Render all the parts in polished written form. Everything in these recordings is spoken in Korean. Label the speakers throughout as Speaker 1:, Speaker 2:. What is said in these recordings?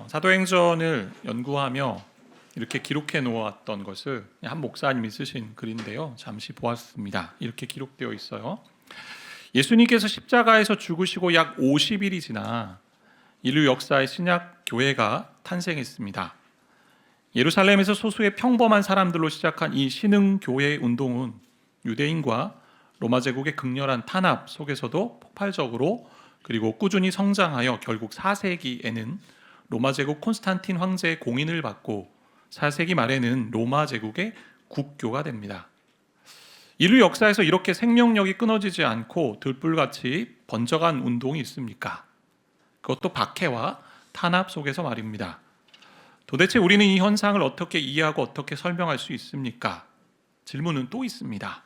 Speaker 1: 사도행전을 연구하며 이렇게 기록해 놓았던 것을 한 목사님이 쓰신 글인데요. 잠시 보았습니다. 이렇게 기록되어 있어요. 예수님께서 십자가에서 죽으시고 약 50일이 지나 인류 역사의 신약 교회가 탄생했습니다. 예루살렘에서 소수의 평범한 사람들로 시작한 이 신흥 교회 운동은 유대인과 로마 제국의 극렬한 탄압 속에서도 폭발적으로 그리고 꾸준히 성장하여 결국 4세기에는 로마 제국 콘스탄틴 황제의 공인을 받고 4세기 말에는 로마 제국의 국교가 됩니다. 인류 역사에서 이렇게 생명력이 끊어지지 않고 들불같이 번져간 운동이 있습니까? 그것도 박해와 탄압 속에서 말입니다. 도대체 우리는 이 현상을 어떻게 이해하고 어떻게 설명할 수 있습니까? 질문은 또 있습니다.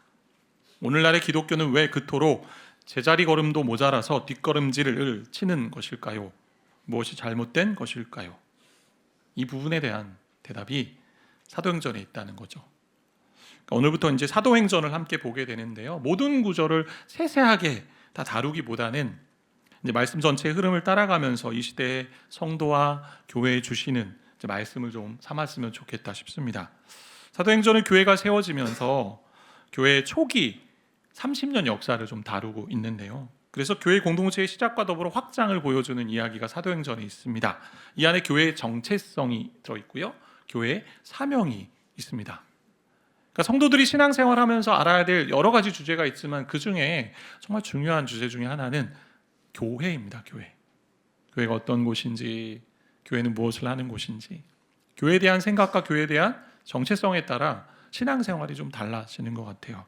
Speaker 1: 오늘날의 기독교는 왜 그토록 제자리 걸음도 모자라서 뒷걸음질을 치는 것일까요? 무엇이 잘못된 것일까요? 이 부분에 대한 대답이 사도행전에 있다는 거죠. 그러니까 오늘부터 이제 사도행전을 함께 보게 되는데요. 모든 구절을 세세하게 다 다루기보다는 이제 말씀 전체의 흐름을 따라가면서 이 시대의 성도와 교회에 주시는 이제 말씀을 좀 삼았으면 좋겠다 싶습니다. 사도행전은 교회가 세워지면서 교회의 초기 30년 역사를 좀 다루고 있는데요. 그래서 교회 공동체의 시작과 더불어 확장을 보여주는 이야기가 사도행전에 있습니다. 이 안에 교회의 정체성이 들어있고요. 교회의 사명이 있습니다. 그러니까 성도들이 신앙생활하면서 알아야 될 여러 가지 주제가 있지만 그 중에 정말 중요한 주제 중에 하나는 교회입니다. 교회가 어떤 곳인지, 교회는 무엇을 하는 곳인지, 교회에 대한 생각과 교회에 대한 정체성에 따라 신앙생활이 좀 달라지는 것 같아요.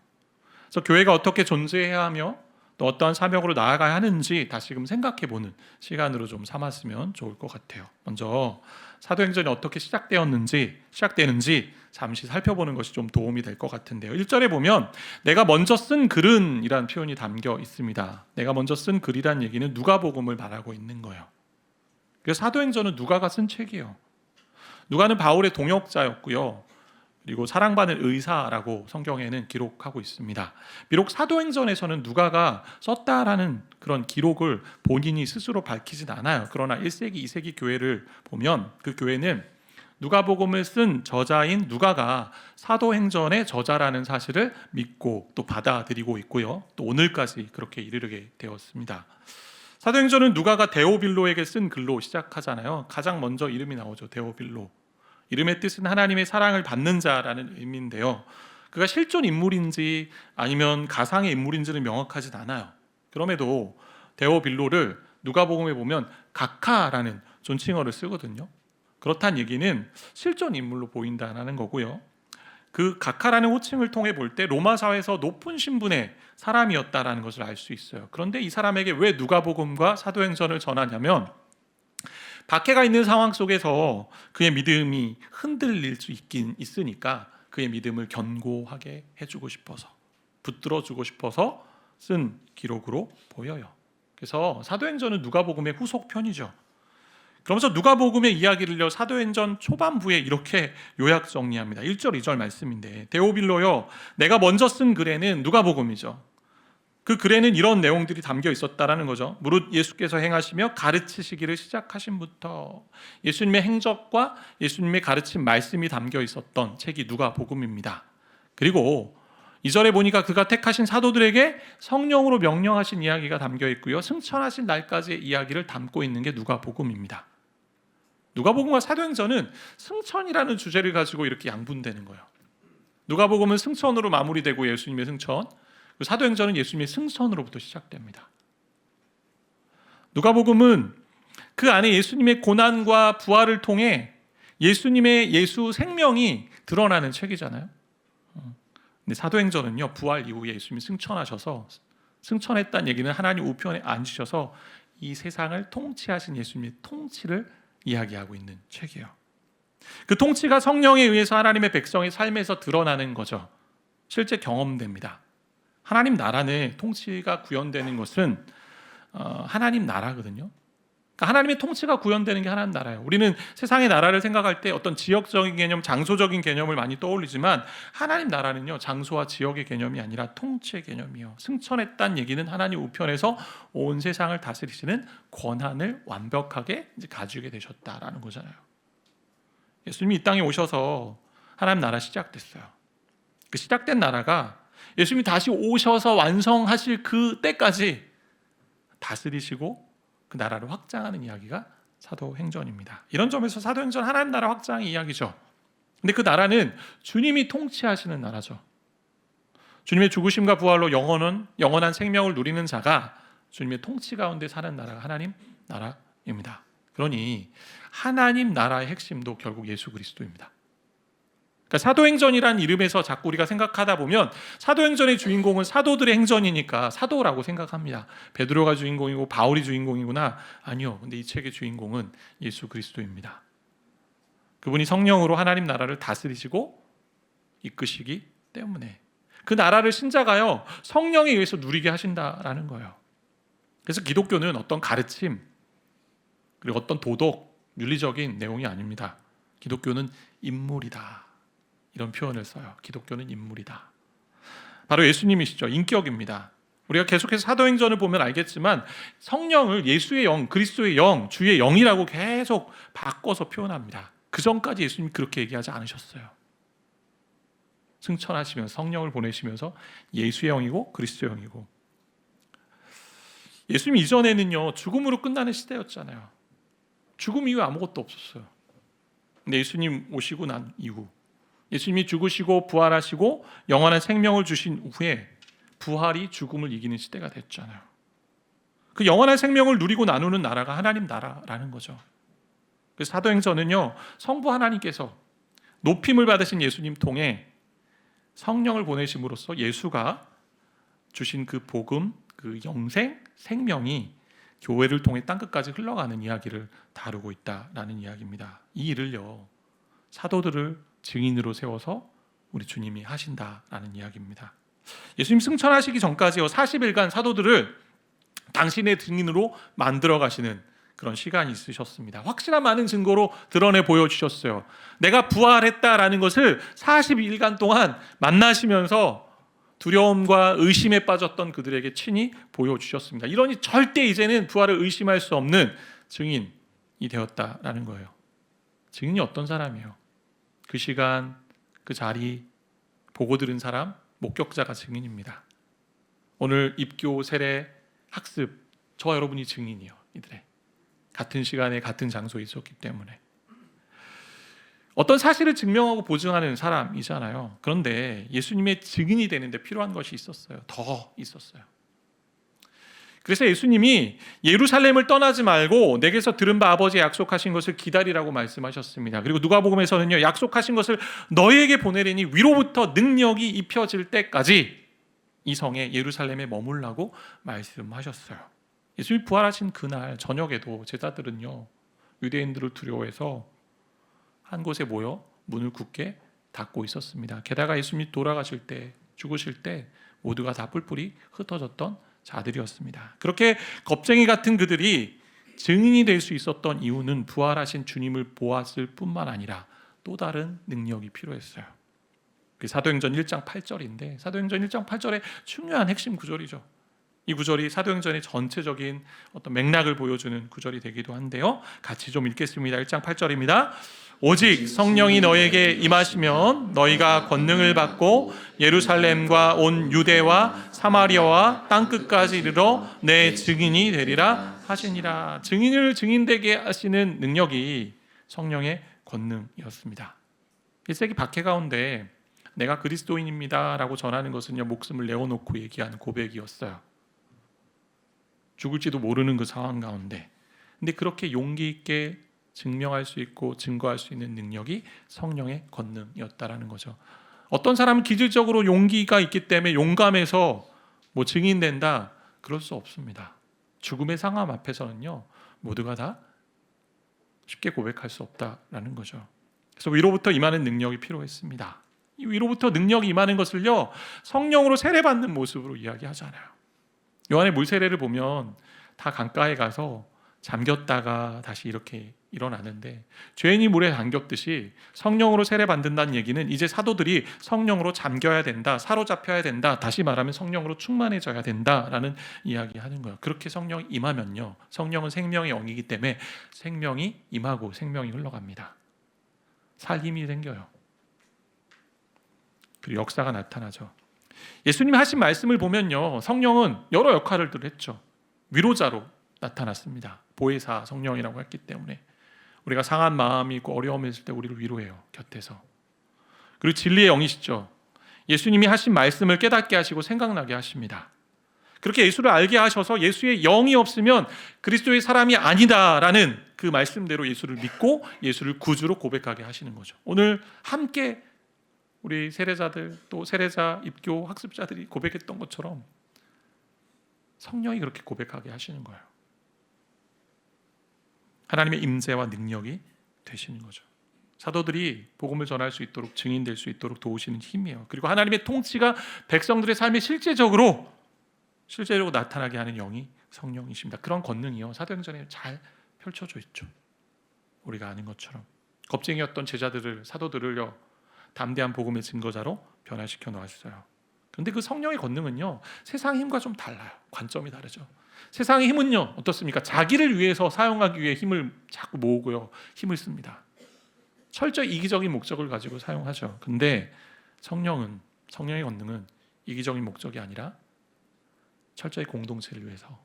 Speaker 1: 그래서 교회가 어떻게 존재해야 하며 또 어떠한 사명으로 나아가야 하는지 다시금 생각해보는 시간으로 좀 삼았으면 좋을 것 같아요. 먼저 사도행전이 어떻게 시작되는지 잠시 살펴보는 것이 좀 도움이 될 것 같은데요. 1절에 보면 내가 먼저 쓴 글은 이라는 표현이 담겨 있습니다. 내가 먼저 쓴 글이란 얘기는 누가복음을 말하고 있는 거예요. 그래서 사도행전은 누가가 쓴 책이에요. 누가는 바울의 동역자였고요. 그리고 사랑받는 의사라고 성경에는 기록하고 있습니다. 비록 사도행전에서는 누가가 썼다라는 그런 기록을 본인이 스스로 밝히진 않아요. 그러나 1세기, 2세기 교회를 보면 그 교회는 누가복음을 쓴 저자인 누가가 사도행전의 저자라는 사실을 믿고 또 받아들이고 있고요. 또 오늘까지 그렇게 이르게 되었습니다. 사도행전은 누가가 데오빌로에게 쓴 글로 시작하잖아요. 가장 먼저 이름이 나오죠. 데오빌로. 이름의 뜻은 하나님의 사랑을 받는 자라는 의미인데요. 그가 실존 인물인지 아니면 가상의 인물인지는 명확하진 않아요. 그럼에도 데오빌로를 누가복음에 보면 각하라는 존칭어를 쓰거든요. 그렇다는 얘기는 실존 인물로 보인다는 거고요. 그 각하라는 호칭을 통해 볼 때 로마 사회에서 높은 신분의 사람이었다라는 것을 알 수 있어요. 그런데 이 사람에게 왜 누가복음과 사도행전을 전하냐면 박해가 있는 상황 속에서 그의 믿음이 흔들릴 수 있긴 있으니까 그의 믿음을 견고하게 해주고 싶어서, 붙들어주고 싶어서 쓴 기록으로 보여요. 그래서 사도행전은 누가복음의 후속편이죠. 그러면서 누가복음의 이야기를요, 사도행전 초반부에 이렇게 요약 정리합니다. 1절, 2절 말씀인데 데오빌로요, 내가 먼저 쓴 글에는 누가복음이죠. 그 글에는 이런 내용들이 담겨 있었다라는 거죠. 무릇 예수께서 행하시며 가르치시기를 시작하신부터 예수님의 행적과 예수님의 가르친 말씀이 담겨 있었던 책이 누가복음입니다. 그리고 2절에 보니까 그가 택하신 사도들에게 성령으로 명령하신 이야기가 담겨 있고요. 승천하신 날까지의 이야기를 담고 있는 게 누가복음입니다. 누가복음과 사도행전은 승천이라는 주제를 가지고 이렇게 양분되는 거예요. 누가복음은 승천으로 마무리되고 예수님의 승천, 사도행전은 예수님의 승천으로부터 시작됩니다. 누가복음은 그 안에 예수님의 고난과 부활을 통해 예수님의 예수 생명이 드러나는 책이잖아요. 근데 사도행전은요, 부활 이후에 예수님이 승천하셔서, 승천했다는 얘기는 하나님 우편에 앉으셔서 이 세상을 통치하신 예수님의 통치를 이야기하고 있는 책이에요. 그 통치가 성령에 의해서 하나님의 백성의 삶에서 드러나는 거죠. 실제 경험됩니다. 하나님 나라의 통치가 구현되는 것은 하나님 나라거든요. 그러니까 하나님의 통치가 구현되는 게 하나님 나라예요. 우리는 세상의 나라를 생각할 때 어떤 지역적인 개념, 장소적인 개념을 많이 떠올리지만 하나님 나라는요, 장소와 지역의 개념이 아니라 통치의 개념이요. 승천했다는 얘기는 하나님 우편에서 온 세상을 다스리시는 권한을 완벽하게 이제 가지게 되셨다라는 거잖아요. 예수님이 이 땅에 오셔서 하나님 나라 시작됐어요. 그 시작된 나라가 예수님이 다시 오셔서 완성하실 그 때까지 다스리시고 그 나라를 확장하는 이야기가 사도행전입니다. 이런 점에서 사도행전 하나님 나라 확장의 이야기죠. 근데 그 나라는 주님이 통치하시는 나라죠. 주님의 죽으심과 부활로 영원한 생명을 누리는 자가 주님의 통치 가운데 사는 나라가 하나님 나라입니다. 그러니 하나님 나라의 핵심도 결국 예수 그리스도입니다. 그러니까 사도행전이라는 이름에서 자꾸 우리가 생각하다 보면 사도행전의 주인공은 사도들의 행전이니까 사도라고 생각합니다. 베드로가 주인공이고 바울이 주인공이구나. 아니요. 근데 이 책의 주인공은 예수 그리스도입니다. 그분이 성령으로 하나님 나라를 다스리시고 이끄시기 때문에 그 나라를 신자가요, 성령에 의해서 누리게 하신다라는 거예요. 그래서 기독교는 어떤 가르침 그리고 어떤 도덕, 윤리적인 내용이 아닙니다. 기독교는 인물이다. 이런 표현을 써요. 기독교는 인물이다. 바로 예수님이시죠. 인격입니다. 우리가 계속해서 사도행전을 보면 알겠지만 성령을 예수의 영, 그리스도의 영, 주의 영이라고 계속 바꿔서 표현합니다. 그 전까지 예수님이 그렇게 얘기하지 않으셨어요. 승천하시면서 성령을 보내시면서 예수의 영이고 그리스도의 영이고. 예수님 이전에는요, 죽음으로 끝나는 시대였잖아요. 죽음 이후에 아무것도 없었어요. 근데 예수님 오시고 난 이후 예수님이 죽으시고 부활하시고 영원한 생명을 주신 후에 부활이 죽음을 이기는 시대가 됐잖아요. 그 영원한 생명을 누리고 나누는 나라가 하나님 나라라는 거죠. 그래서 사도행전은요, 성부 하나님께서 높임을 받으신 예수님 통해 성령을 보내심으로써 예수가 주신 그 복음, 그 영생, 생명이 교회를 통해 땅끝까지 흘러가는 이야기를 다루고 있다라는 이야기입니다. 이 일을요, 사도들을 증인으로 세워서 우리 주님이 하신다라는 이야기입니다. 예수님 승천하시기 전까지요, 40일간 사도들을 당신의 증인으로 만들어 가시는 그런 시간이 있으셨습니다. 확실한 많은 증거로 드러내 보여주셨어요. 내가 부활했다라는 것을 42일간 동안 만나시면서 두려움과 의심에 빠졌던 그들에게 친히 보여주셨습니다. 이러니 절대 이제는 부활을 의심할 수 없는 증인이 되었다라는 거예요. 증인이 어떤 사람이에요? 그 시간, 그 자리, 보고 들은 사람, 목격자가 증인입니다. 오늘 입교, 세례, 학습, 저와 여러분이 증인이요. 이들의 같은 시간에 같은 장소에 있었기 때문에 어떤 사실을 증명하고 보증하는 사람이잖아요. 그런데 예수님의 증인이 되는데 필요한 것이 있었어요. 더 있었어요. 그래서 예수님이 예루살렘을 떠나지 말고 내게서 들은 바 아버지의 약속하신 것을 기다리라고 말씀하셨습니다. 그리고 누가복음에서는요, 약속하신 것을 너희에게 보내리니 위로부터 능력이 입혀질 때까지 이 성에 예루살렘에 머물라고 말씀하셨어요. 예수님이 부활하신 그날 저녁에도 제자들은요, 유대인들을 두려워해서 한 곳에 모여 문을 굳게 닫고 있었습니다. 게다가 예수님이 돌아가실 때, 죽으실 때 모두가 다 뿔뿔이 흩어졌던 자들이었습니다. 그렇게 겁쟁이 같은 그들이 증인이 될 수 있었던 이유는 부활하신 주님을 보았을 뿐만 아니라 또 다른 능력이 필요했어요. 그 사도행전 1장 8절인데 사도행전 1장 8절의 중요한 핵심 구절이죠. 이 구절이 사도행전의 전체적인 어떤 맥락을 보여주는 구절이 되기도 한데요. 같이 좀 읽겠습니다. 1장 8절입니다. 오직 성령이 너에게 임하시면 너희가 권능을 받고 예루살렘과 온 유대와 사마리아와 땅끝까지 이르러 내 증인이 되리라 하시니라. 증인을 증인되게 하시는 능력이 성령의 권능이었습니다. 1세기 박해 가운데 내가 그리스도인입니다 라고 전하는 것은요, 목숨을 내어놓고 얘기하는 고백이었어요. 죽을지도 모르는 그 상황 가운데. 근데 그렇게 용기 있게 증명할 수 있고 증거할 수 있는 능력이 성령의 권능이었다라는 거죠. 어떤 사람은 기질적으로 용기가 있기 때문에 용감해서 뭐 증인된다, 그럴 수 없습니다. 죽음의 상황 앞에서는요, 모두가 다 쉽게 고백할 수 없다라는 거죠. 그래서 위로부터 임하는 능력이 필요했습니다. 이 위로부터 능력이 임하는 것을요, 성령으로 세례받는 모습으로 이야기하잖아요. 요한의 물 세례를 보면 다 강가에 가서 잠겼다가 다시 이렇게 일어나는데, 죄인이 물에 잠겼듯이 성령으로 세례받는다는 얘기는 이제 사도들이 성령으로 잠겨야 된다, 사로잡혀야 된다, 다시 말하면 성령으로 충만해져야 된다라는 이야기하는 거예요. 그렇게 성령이 임하면요, 성령은 생명의 영이기 때문에 생명이 임하고 생명이 흘러갑니다. 살 힘이 생겨요. 그리고 역사가 나타나죠. 예수님이 하신 말씀을 보면요, 성령은 여러 역할을 했죠. 위로자로 나타났습니다. 보혜사 성령이라고 했기 때문에 우리가 상한 마음이 있고 어려움이 있을 때 우리를 위로해요, 곁에서. 그리고 진리의 영이시죠. 예수님이 하신 말씀을 깨닫게 하시고 생각나게 하십니다. 그렇게 예수를 알게 하셔서 예수의 영이 없으면 그리스도의 사람이 아니다라는 그 말씀대로 예수를 믿고 예수를 구주로 고백하게 하시는 거죠. 오늘 함께 우리 세례자들, 또 세례자 입교 학습자들이 고백했던 것처럼 성령이 그렇게 고백하게 하시는 거예요. 하나님의 임재와 능력이 되시는 거죠. 사도들이 복음을 전할 수 있도록, 증인될 수 있도록 도우시는 힘이에요. 그리고 하나님의 통치가 백성들의 삶에 실제적으로 나타나게 하는 영이 성령이십니다. 그런 권능이요, 사도행전에 잘 펼쳐져 있죠. 우리가 아는 것처럼 겁쟁이였던 제자들을, 사도들을요, 담대한 복음의 증거자로 변화시켜 놓았어요. 그런데 그 성령의 권능은요, 세상의 힘과 좀 달라요. 관점이 다르죠. 세상의 힘은요, 어떻습니까? 자기를 위해서 사용하기 위해 힘을 자꾸 모으고요, 힘을 씁니다. 철저히 이기적인 목적을 가지고 사용하죠. 근데 성령의 권능은 이기적인 목적이 아니라 철저히 공동체를 위해서,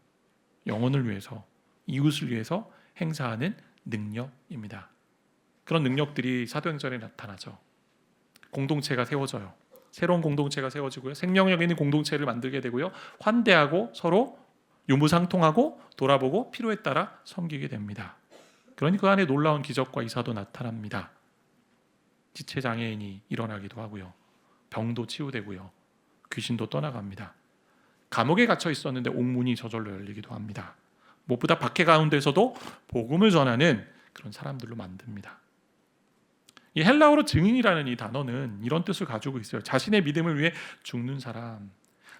Speaker 1: 영혼을 위해서, 이웃을 위해서 행사하는 능력입니다. 그런 능력들이 사도행전에 나타나죠. 공동체가 세워져요. 새로운 공동체가 세워지고요, 생명력 있는 공동체를 만들게 되고요, 환대하고 서로 유무상통하고 돌아보고 필요에 따라 섬기게 됩니다. 그러니 그 안에 놀라운 기적과 이사도 나타납니다. 지체장애인이 일어나기도 하고요, 병도 치유되고요, 귀신도 떠나갑니다. 감옥에 갇혀 있었는데 옥문이 저절로 열리기도 합니다. 무엇보다 박해 가운데서도 복음을 전하는 그런 사람들로 만듭니다. 이 헬라어로 증인이라는 이 단어는 이런 뜻을 가지고 있어요. 자신의 믿음을 위해 죽는 사람,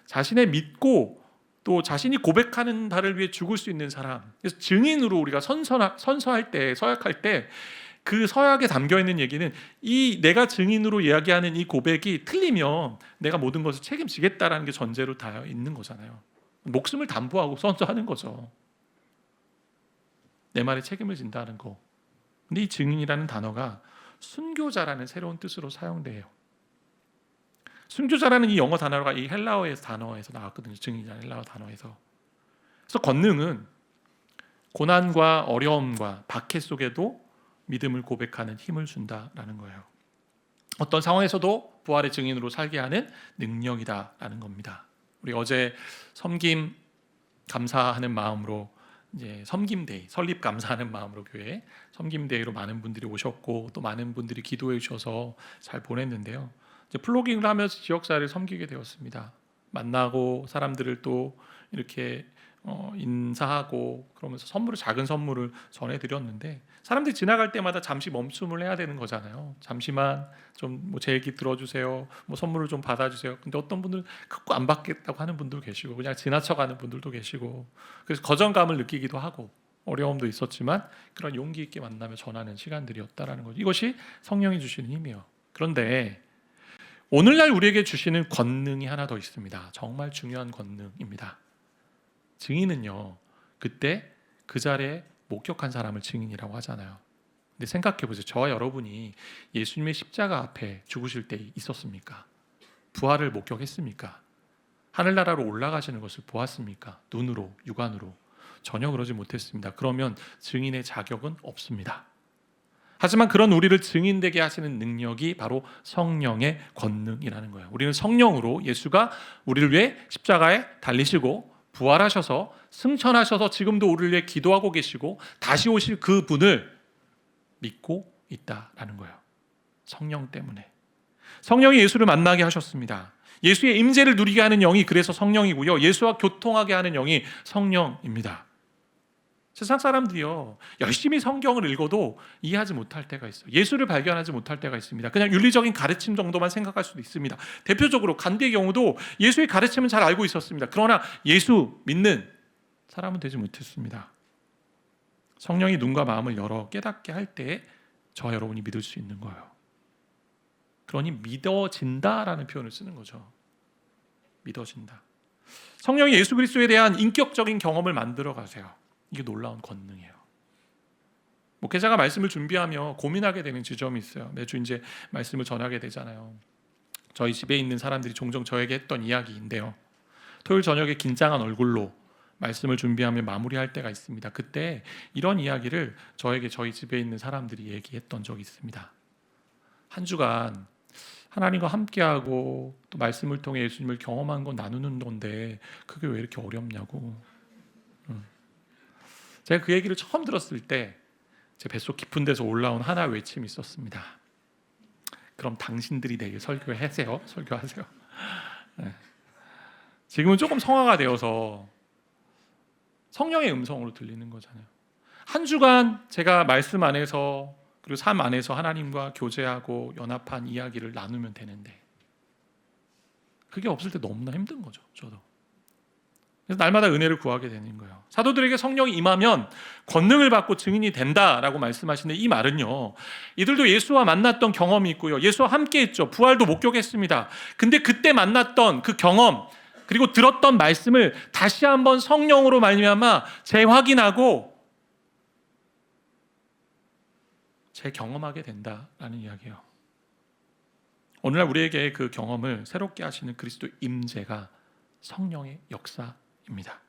Speaker 1: 자신의 믿고 또 자신이 고백하는 바를 위해 죽을 수 있는 사람. 그래서 증인으로 우리가 선서할 때, 서약할 때 그 서약에 담겨 있는 얘기는, 이 내가 증인으로 이야기하는 이 고백이 틀리면 내가 모든 것을 책임지겠다라는 게 전제로 다 있는 거잖아요. 목숨을 담보하고 선서하는 거죠. 내 말에 책임을 진다는 거. 근데 이 증인이라는 단어가 순교자라는 새로운 뜻으로 사용돼요. 순교자라는 이 영어 단어가 이 헬라어의 단어에서 나왔거든요. 증인이라는 헬라어 단어에서. 그래서 권능은 고난과 어려움과 박해 속에도 믿음을 고백하는 힘을 준다라는 거예요. 어떤 상황에서도 부활의 증인으로 살게 하는 능력이다라는 겁니다. 우리 어제 섬김 감사하는 마음으로 이제 섬김데이, 설립 감사하는 마음으로 교회에 섬김데이로 많은 분들이 오셨고 또 많은 분들이 기도해 주셔서 잘 보냈는데요. 이제 플로깅을 하면서 지역사회를 섬기게 되었습니다. 만나고 사람들을 또 이렇게 인사하고 그러면서 작은 선물을 전해드렸는데, 사람들이 지나갈 때마다 잠시 멈춤을 해야 되는 거잖아요. 잠시만 좀 제 얘기 들어주세요, 선물을 좀 받아주세요. 근데 어떤 분들은 그거 안 받겠다고 하는 분도 계시고 그냥 지나쳐가는 분들도 계시고, 그래서 거정감을 느끼기도 하고 어려움도 있었지만 그런 용기 있게 만나며 전하는 시간들이었다라는 거죠. 이것이 성령이 주시는 힘이에요. 그런데 오늘날 우리에게 주시는 권능이 하나 더 있습니다. 정말 중요한 권능입니다. 증인은요, 그때 그 자리에 목격한 사람을 증인이라고 하잖아요. 근데 생각해 보세요. 저와 여러분이 예수님의 십자가 앞에 죽으실 때 있었습니까? 부활을 목격했습니까? 하늘나라로 올라가시는 것을 보았습니까? 눈으로, 육안으로? 전혀 그러지 못했습니다. 그러면 증인의 자격은 없습니다. 하지만 그런 우리를 증인되게 하시는 능력이 바로 성령의 권능이라는 거예요. 우리는 성령으로, 예수가 우리를 위해 십자가에 달리시고 부활하셔서 승천하셔서 지금도 우리를 위해 기도하고 계시고 다시 오실 그 분을 믿고 있다라는 거예요. 성령 때문에. 성령이 예수를 만나게 하셨습니다. 예수의 임재를 누리게 하는 영이 그래서 성령이고요, 예수와 교통하게 하는 영이 성령입니다. 세상 사람들이요, 열심히 성경을 읽어도 이해하지 못할 때가 있어요. 예수를 발견하지 못할 때가 있습니다. 그냥 윤리적인 가르침 정도만 생각할 수도 있습니다. 대표적으로 간디의 경우도 예수의 가르침은 잘 알고 있었습니다. 그러나 예수 믿는 사람은 되지 못했습니다. 성령이 눈과 마음을 열어 깨닫게 할 때 저와 여러분이 믿을 수 있는 거예요. 그러니 믿어진다라는 표현을 쓰는 거죠. 믿어진다. 성령이 예수 그리스도에 대한 인격적인 경험을 만들어 가세요. 이게 놀라운 권능이에요. 목회자가 말씀을 준비하며 고민하게 되는 지점이 있어요. 매주 이제 말씀을 전하게 되잖아요. 저희 집에 있는 사람들이 종종 저에게 했던 이야기인데요. 토요일 저녁에 긴장한 얼굴로 말씀을 준비하며 마무리할 때가 있습니다. 그때 이런 이야기를 저에게 저희 집에 있는 사람들이 얘기했던 적이 있습니다. 한 주간 하나님과 함께하고 또 말씀을 통해 예수님을 경험한 건 나누는 건데 그게 왜 이렇게 어렵냐고. 제가 그 얘기를 처음 들었을 때 제 뱃속 깊은 데서 올라온 하나 외침이 있었습니다. 그럼 당신들이 내일 설교하세요. 네. 지금은 조금 성화가 되어서 성령의 음성으로 들리는 거잖아요. 한 주간 제가 말씀 안에서 그리고 삶 안에서 하나님과 교제하고 연합한 이야기를 나누면 되는데 그게 없을 때 너무나 힘든 거죠. 저도. 그래서 날마다 은혜를 구하게 되는 거예요. 사도들에게 성령이 임하면 권능을 받고 증인이 된다라고 말씀하시는데 이 말은요, 이들도 예수와 만났던 경험이 있고요, 예수와 함께했죠. 부활도 목격했습니다. 근데 그때 만났던 그 경험 그리고 들었던 말씀을 다시 한번 성령으로 말미암아 재확인하고 재경험하게 된다라는 이야기예요. 오늘날 우리에게 그 경험을 새롭게 하시는 그리스도 임재가 성령의 역사입니다.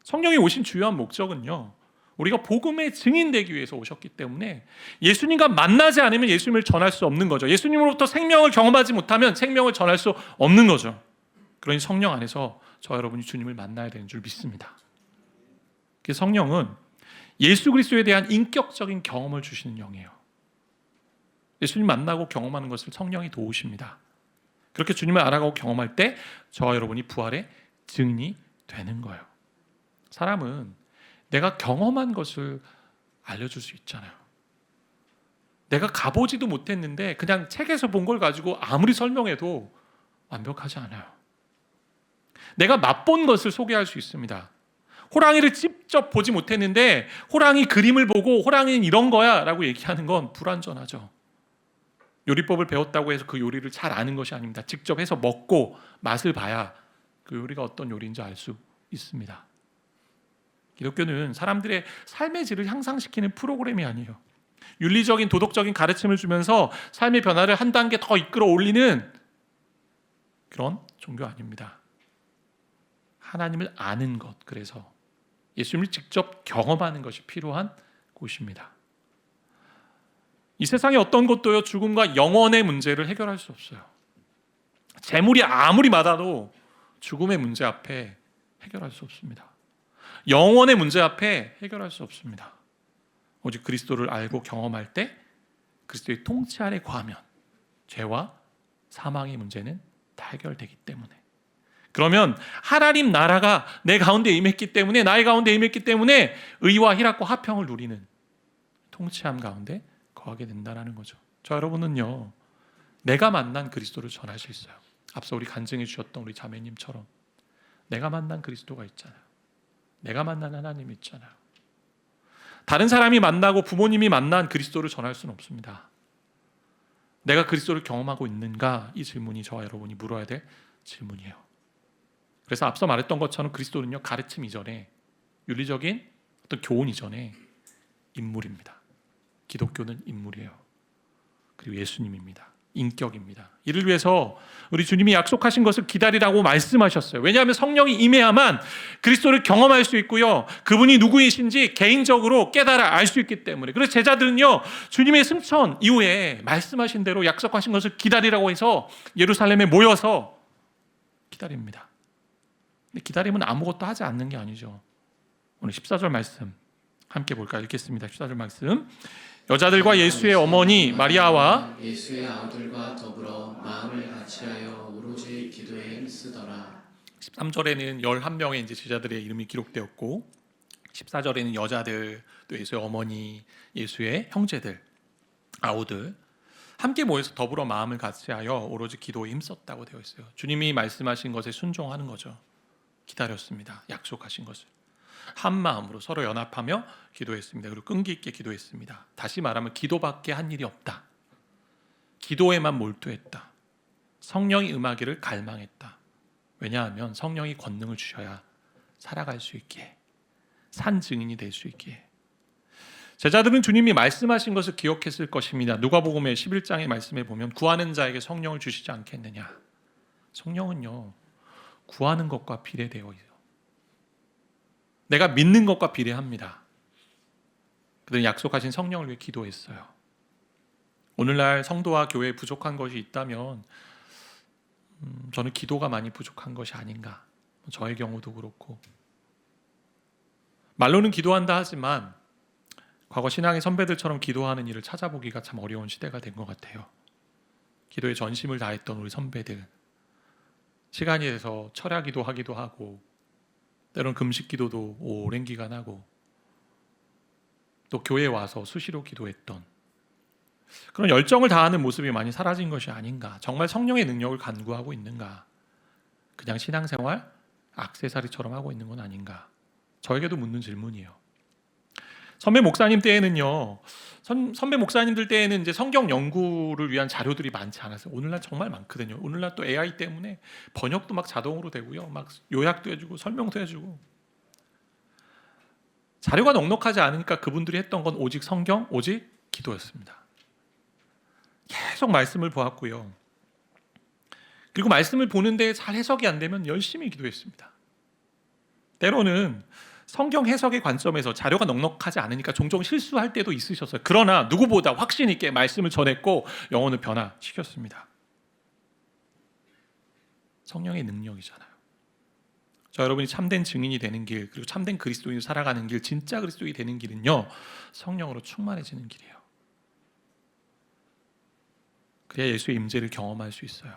Speaker 1: 성령이 오신 주요한 목적은요, 우리가 복음의 증인되기 위해서 오셨기 때문에 예수님과 만나지 않으면 예수님을 전할 수 없는 거죠. 예수님으로부터 생명을 경험하지 못하면 생명을 전할 수 없는 거죠. 그러니 성령 안에서 저와 여러분이 주님을 만나야 되는 줄 믿습니다. 성령은 예수 그리스도에 대한 인격적인 경험을 주시는 영이에요. 예수님 만나고 경험하는 것을 성령이 도우십니다. 그렇게 주님을 알아가고 경험할 때 저와 여러분이 부활의 증인이 되는 거예요. 사람은 내가 경험한 것을 알려줄 수 있잖아요. 내가 가보지도 못했는데 그냥 책에서 본 걸 가지고 아무리 설명해도 완벽하지 않아요. 내가 맛본 것을 소개할 수 있습니다. 호랑이를 직접 보지 못했는데 호랑이 그림을 보고 호랑이는 이런 거야 라고 얘기하는 건 불완전하죠. 요리법을 배웠다고 해서 그 요리를 잘 아는 것이 아닙니다. 직접 해서 먹고 맛을 봐야 그 요리가 어떤 요리인지 알 수 있습니다. 기독교는 사람들의 삶의 질을 향상시키는 프로그램이 아니에요. 윤리적인 도덕적인 가르침을 주면서 삶의 변화를 한 단계 더 이끌어 올리는 그런 종교 아닙니다. 하나님을 아는 것, 그래서 예수님을 직접 경험하는 것이 필요한 곳입니다. 이 세상의 어떤 것도요, 죽음과 영원의 문제를 해결할 수 없어요. 재물이 아무리 많아도 죽음의 문제 앞에 해결할 수 없습니다. 영원의 문제 앞에 해결할 수 없습니다. 오직 그리스도를 알고 경험할 때 그리스도의 통치 아래 거하면 죄와 사망의 문제는 다 해결되기 때문에, 그러면 하나님 나라가 내 가운데 임했기 때문에, 나의 가운데 임했기 때문에 의와 희락과 화평을 누리는 통치함 가운데 거하게 된다는 거죠. 저 여러분은요, 내가 만난 그리스도를 전할 수 있어요. 앞서 우리 간증해 주셨던 우리 자매님처럼 내가 만난 그리스도가 있잖아요. 내가 만난 하나님이 있잖아요. 다른 사람이 만나고 부모님이 만난 그리스도를 전할 수는 없습니다. 내가 그리스도를 경험하고 있는가? 이 질문이 저와 여러분이 물어야 될 질문이에요. 그래서 앞서 말했던 것처럼 그리스도는요, 가르침 이전에, 윤리적인 어떤 교훈 이전에 인물입니다. 기독교는 인물이에요. 그리고 예수님입니다. 인격입니다. 이를 위해서 우리 주님이 약속하신 것을 기다리라고 말씀하셨어요. 왜냐하면 성령이 임해야만 그리스도를 경험할 수 있고요, 그분이 누구이신지 개인적으로 깨달아 알 수 있기 때문에. 그래서 제자들은요, 주님의 승천 이후에 말씀하신 대로 약속하신 것을 기다리라고 해서 예루살렘에 모여서 기다립니다. 근데 기다림은 아무것도 하지 않는 게 아니죠. 오늘 14절 말씀 함께 볼까요? 읽겠습니다. 14절 말씀. 여자들과 예수의 어머니 마리아와
Speaker 2: 예수의 아우들과 더불어 마음을 같이하여 오로지 기도에 힘쓰더라.
Speaker 1: 13절에는 11명의 이제 제자들의 이름이 기록되었고, 14절에는 여자들, 또 예수의 어머니, 예수의 형제들, 아우들 함께 모여서 더불어 마음을 같이하여 오로지 기도에 힘썼다고 되어 있어요. 주님이 말씀하신 것에 순종하는 거죠. 기다렸습니다. 약속하신 것을. 한 마음으로 서로 연합하며 기도했습니다. 그리고 끈기 있게 기도했습니다. 다시 말하면 기도밖에 한 일이 없다. 기도에만 몰두했다. 성령이 임하기를 갈망했다. 왜냐하면 성령이 권능을 주셔야 살아갈 수 있기에, 산 증인이 될 수 있기에. 제자들은 주님이 말씀하신 것을 기억했을 것입니다. 누가복음의 11장의 말씀에 보면 구하는 자에게 성령을 주시지 않겠느냐. 성령은요, 구하는 것과 비례되어 있어요. 내가 믿는 것과 비례합니다. 그들은 약속하신 성령을 위해 기도했어요. 오늘날 성도와 교회에 부족한 것이 있다면 저는 기도가 많이 부족한 것이 아닌가. 저의 경우도 그렇고, 말로는 기도한다 하지만 과거 신앙의 선배들처럼 기도하는 일을 찾아보기가 참 어려운 시대가 된 것 같아요. 기도에 전심을 다했던 우리 선배들, 시간이 돼서 철야 기도하기도 하고, 때론 금식 기도도 오랜 기간 하고, 또 교회에 와서 수시로 기도했던 그런 열정을 다하는 모습이 많이 사라진 것이 아닌가. 정말 성령의 능력을 간구하고 있는가. 그냥 신앙생활 액세서리처럼 하고 있는 건 아닌가. 저에게도 묻는 질문이에요. 선배 목사님 때에는요, 선배 목사님들 때에는 이제 성경 연구를 위한 자료들이 많지 않았어요. 오늘날 정말 많거든요. 오늘날 또 AI 때문에 번역도 막 자동으로 되고요, 막 요약도 해주고 설명도 해주고. 자료가 넉넉하지 않으니까 그분들이 했던 건 오직 성경, 오직 기도였습니다. 계속 말씀을 보았고요. 그리고 말씀을 보는데 잘 해석이 안 되면 열심히 기도했습니다. 때로는 성경 해석의 관점에서 자료가 넉넉하지 않으니까 종종 실수할 때도 있으셨어요. 그러나 누구보다 확신 있게 말씀을 전했고 영혼을 변화시켰습니다. 성령의 능력이잖아요. 저 여러분이 참된 증인이 되는 길, 그리고 참된 그리스도인으로 살아가는 길, 진짜 그리스도인이 되는 길은요, 성령으로 충만해지는 길이에요. 그래야 예수의 임재를 경험할 수 있어요.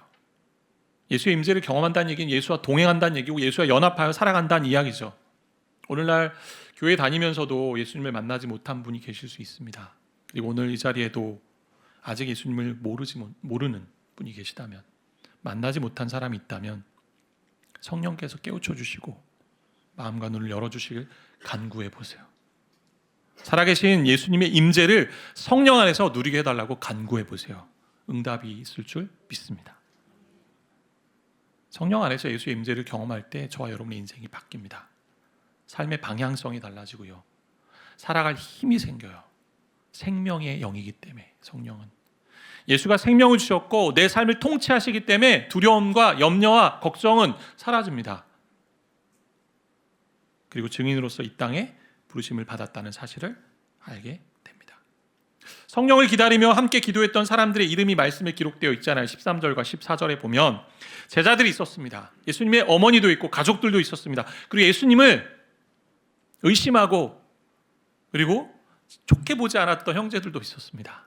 Speaker 1: 예수의 임재를 경험한다는 얘기는 예수와 동행한다는 얘기고 예수와 연합하여 살아간다는 이야기죠. 오늘날 교회 다니면서도 예수님을 만나지 못한 분이 계실 수 있습니다. 그리고 오늘 이 자리에도 아직 예수님을 모르는 분이 계시다면, 만나지 못한 사람이 있다면 성령께서 깨우쳐 주시고 마음과 눈을 열어주시길 간구해 보세요. 살아계신 예수님의 임재를 성령 안에서 누리게 해달라고 간구해 보세요. 응답이 있을 줄 믿습니다. 성령 안에서 예수의 임재를 경험할 때 저와 여러분의 인생이 바뀝니다. 삶의 방향성이 달라지고요, 살아갈 힘이 생겨요. 생명의 영이기 때문에. 성령은 예수가 생명을 주셨고 내 삶을 통치하시기 때문에 두려움과 염려와 걱정은 사라집니다. 그리고 증인으로서 이 땅에 부르심을 받았다는 사실을 알게 됩니다. 성령을 기다리며 함께 기도했던 사람들의 이름이 말씀에 기록되어 있잖아요. 13절과 14절에 보면 제자들이 있었습니다. 예수님의 어머니도 있고 가족들도 있었습니다. 그리고 예수님을 의심하고 그리고 좋게 보지 않았던 형제들도 있었습니다.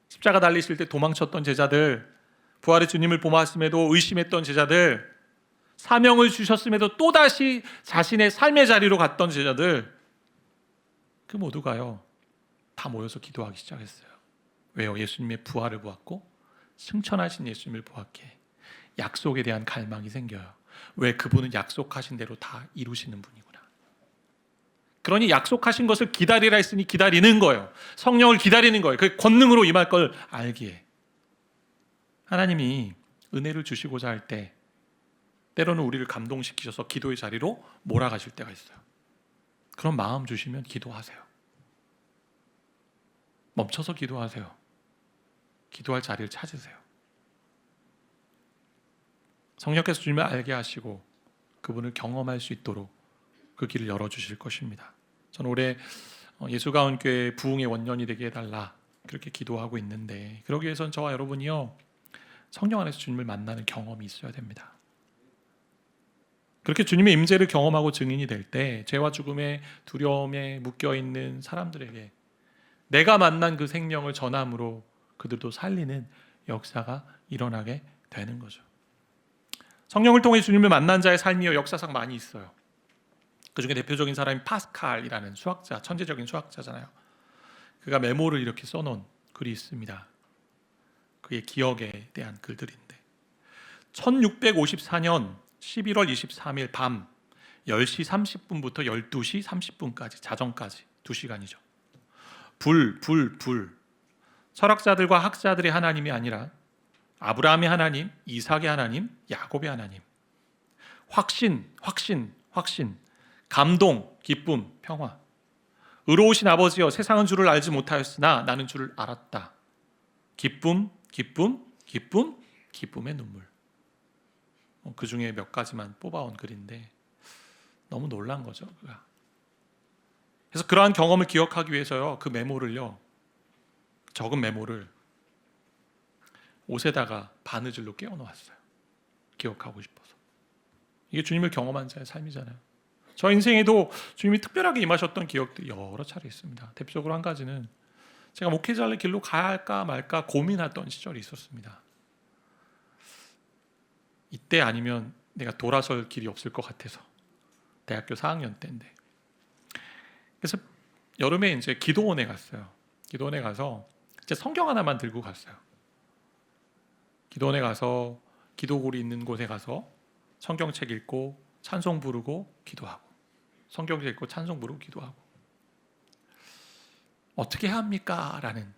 Speaker 1: 십자가 달리실 때 도망쳤던 제자들, 부활의 주님을 보았음에도 의심했던 제자들, 사명을 주셨음에도 또다시 자신의 삶의 자리로 갔던 제자들, 그 모두가요 다 모여서 기도하기 시작했어요. 왜요? 예수님의 부활을 보았고 승천하신 예수님을 보았기에 약속에 대한 갈망이 생겨요. 왜? 그분은 약속하신 대로 다 이루시는 분이구나. 그러니 약속하신 것을 기다리라 했으니 기다리는 거예요. 성령을 기다리는 거예요. 그 권능으로 임할 걸 알기에. 하나님이 은혜를 주시고자 할 때 때로는 우리를 감동시키셔서 기도의 자리로 몰아가실 때가 있어요. 그런 마음 주시면 기도하세요. 멈춰서 기도하세요. 기도할 자리를 찾으세요. 성령께서 주님을 알게 하시고 그분을 경험할 수 있도록 그 길을 열어주실 것입니다. 저는 올해 예수가온교회 부흥의 원년이 되게 해달라 그렇게 기도하고 있는데, 그러기 위해서는 저와 여러분이요 성령 안에서 주님을 만나는 경험이 있어야 됩니다. 그렇게 주님의 임재를 경험하고 증인이 될 때 죄와 죽음의 두려움에 묶여있는 사람들에게 내가 만난 그 생명을 전함으로 그들도 살리는 역사가 일어나게 되는 거죠. 성령을 통해 주님을 만난 자의 삶이요 역사상 많이 있어요. 그 중에 대표적인 사람이 파스칼이라는 수학자, 천재적인 수학자잖아요. 그가 메모를 이렇게 써놓은 글이 있습니다. 그의 기억에 대한 글들인데 1654년 11월 23일 밤 10시 30분부터 12시 30분까지 자정까지 2시간이죠. 불. 철학자들과 학자들의 하나님이 아니라 아브라함의 하나님, 이삭의 하나님, 야곱의 하나님. 확신. 감동, 기쁨, 평화. 의로우신 아버지여, 세상은 주를 알지 못하였으나 나는 주를 알았다. 기쁨의 눈물. 그 중에 몇 가지만 뽑아온 글인데 너무 놀란 거죠. 그래서 그러한 경험을 기억하기 위해서요, 그 메모를요, 적은 메모를 옷에다가 바느질로 끼워 놓았어요. 기억하고 싶어서. 이게 주님을 경험한 자의 삶이잖아요. 저 인생에도 주님이 특별하게 임하셨던 기억들이 여러 차례 있습니다. 대표적으로 한 가지는 제가 목회자의 길로 가야 할까 말까 고민했던 시절이 있었습니다. 이때 아니면 내가 돌아설 길이 없을 것 같아서, 대학교 4학년 때인데. 그래서 여름에 이제 기도원에 갔어요. 기도원에 가서 이제 성경 하나만 들고 갔어요. 기도원에 가서 기도골이 있는 곳에 가서 성경책 읽고 찬송 부르고 기도하고, 성경책 읽고 찬송 부르고 기도하고. 어떻게 해야 합니까? 라는.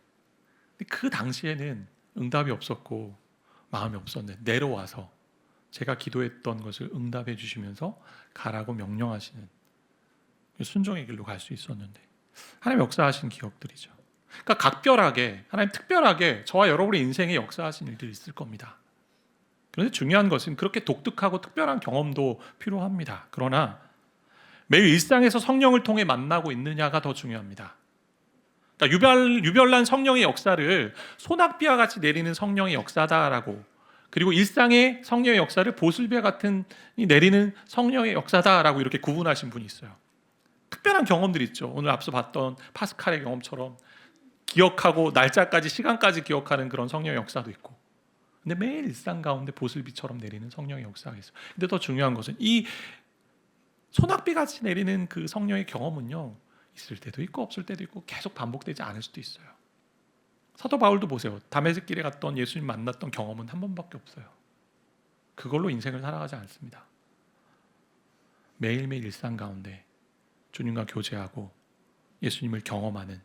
Speaker 1: 그 당시에는 응답이 없었고 마음이 없었는데 내려와서 제가 기도했던 것을 응답해 주시면서 가라고 명령하시는 순종의 길로 갈 수 있었는데, 하나님 역사하신 기억들이죠. 그러니까 각별하게 하나님 특별하게 저와 여러분의 인생에 역사하신 일들이 있을 겁니다. 그런데 중요한 것은 그렇게 독특하고 특별한 경험도 필요합니다. 그러나 매일 일상에서 성령을 통해 만나고 있느냐가 더 중요합니다. 그러니까 유별난 성령의 역사를 소낙비와 같이 내리는 성령의 역사다라고, 그리고 일상의 성령의 역사를 보슬비와 같은 내리는 성령의 역사다라고 이렇게 구분하신 분이 있어요. 특별한 경험들이 있죠. 오늘 앞서 봤던 파스칼의 경험처럼 기억하고 날짜까지 시간까지 기억하는 그런 성령의 역사도 있고, 근데 매일 일상 가운데 보슬비처럼 내리는 성령의 역사가 있어요. 근데 더 중요한 것은 이 소낙비같이 내리는 그 성령의 경험은요, 있을 때도 있고 없을 때도 있고 계속 반복되지 않을 수도 있어요. 사도 바울도 보세요. 다메섹길에 갔던 예수님 만났던 경험은 한 번밖에 없어요. 그걸로 인생을 살아가지 않습니다. 매일매일 일상 가운데 주님과 교제하고 예수님을 경험하는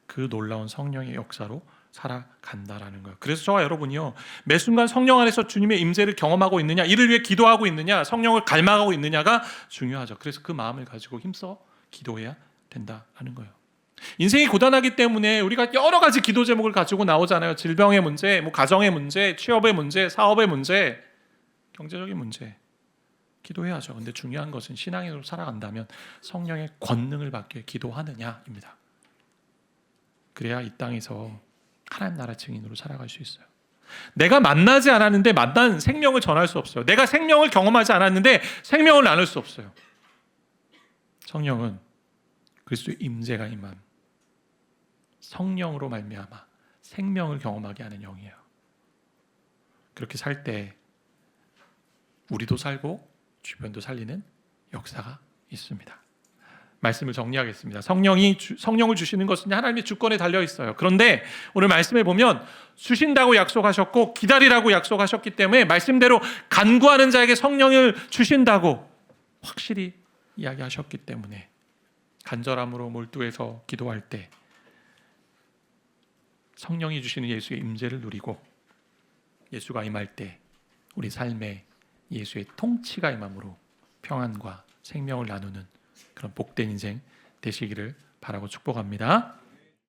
Speaker 1: 그 놀라운 성령의 역사로 살아간다라는 거예요. 그래서 저와 여러분이요, 매 순간 성령 안에서 주님의 임재를 경험하고 있느냐, 이를 위해 기도하고 있느냐, 성령을 갈망하고 있느냐가 중요하죠. 그래서 그 마음을 가지고 힘써 기도해야 된다라는 거예요. 인생이 고단하기 때문에 우리가 여러 가지 기도 제목을 가지고 나오잖아요. 질병의 문제, 가정의 문제, 취업의 문제, 사업의 문제, 경제적인 문제. 기도해야죠. 근데 중요한 것은 신앙인으로 살아간다면 성령의 권능을 받기 위해 기도하느냐입니다. 그래야 이 땅에서 하나님 나라 증인으로 살아갈 수 있어요. 내가 만나지 않았는데 만난 생명을 전할 수 없어요. 내가 생명을 경험하지 않았는데 생명을 나눌 수 없어요. 성령은 그리스도의 임재가 임한 성령으로 말미암아 생명을 경험하게 하는 영이에요. 그렇게 살 때 우리도 살고 주변도 살리는 역사가 있습니다. 말씀을 정리하겠습니다. 성령을 주시는 것은 하나님의 주권에 달려 있어요. 그런데 오늘 말씀에 보면 주신다고 약속하셨고 기다리라고 약속하셨기 때문에 말씀대로 간구하는 자에게 성령을 주신다고 확실히 이야기하셨기 때문에 간절함으로 몰두해서 기도할 때 성령이 주시는 예수의 임재를 누리고 예수가 임할 때 우리 삶에 예수의 통치가 임함으로 평안과 생명을 나누는 그런 복된 인생 되시기를 바라고 축복합니다.